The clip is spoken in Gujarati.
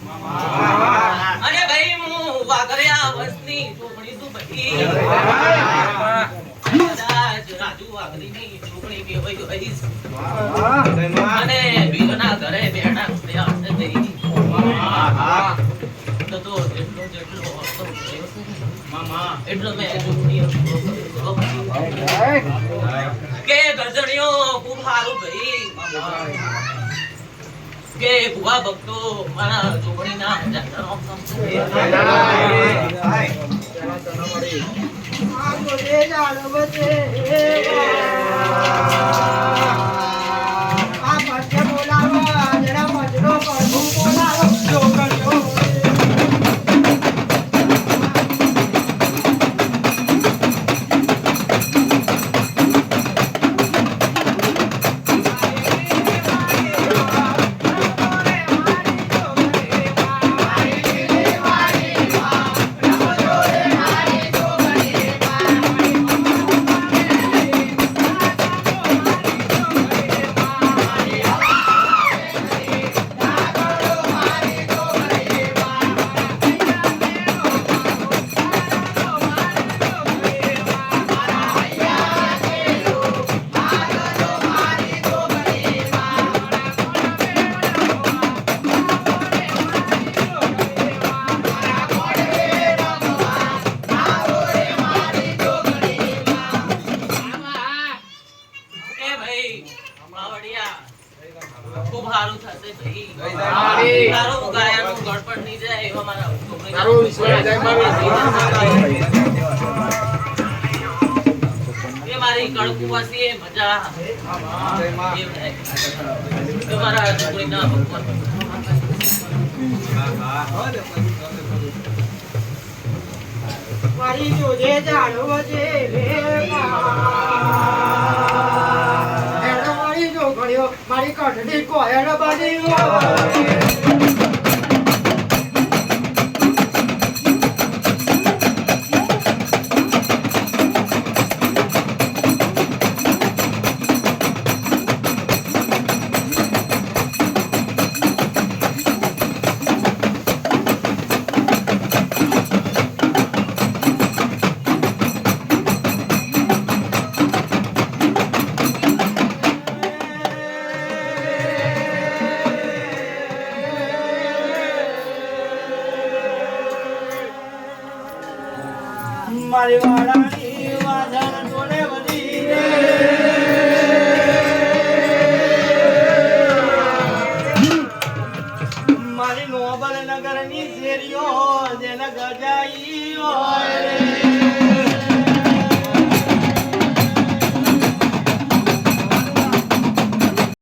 અરે ભાઈ હું વાગરિયા વસની છોકરી છું ભાઈ રાજુ વાગરીની છોકરી કેવાય હઈસ અને બીજના ઘરે બેણા પડ્યા હશે ભાઈ તો જેટલો મામા એટલો મે છોકરી કે ગજણીઓ ખૂબ સારું ભાઈ કે ભુવા ભક્તો મારા છોકરીના જાતનો ખૂબ સારું થશે ભાઈ તારું ગાયનું ગળપણ ની જાય એવા મારા એ મારી કળકુવાસી એ મજા એ મારા છોકરીના ભગવાન મારી જોજે જાણવો છે મારી કઠડી કોયડ બની મારી વાળાની વાજણ જોડે વધી મારી નોબલ નગરની શેરીઓ જેને ગજાઈ હોય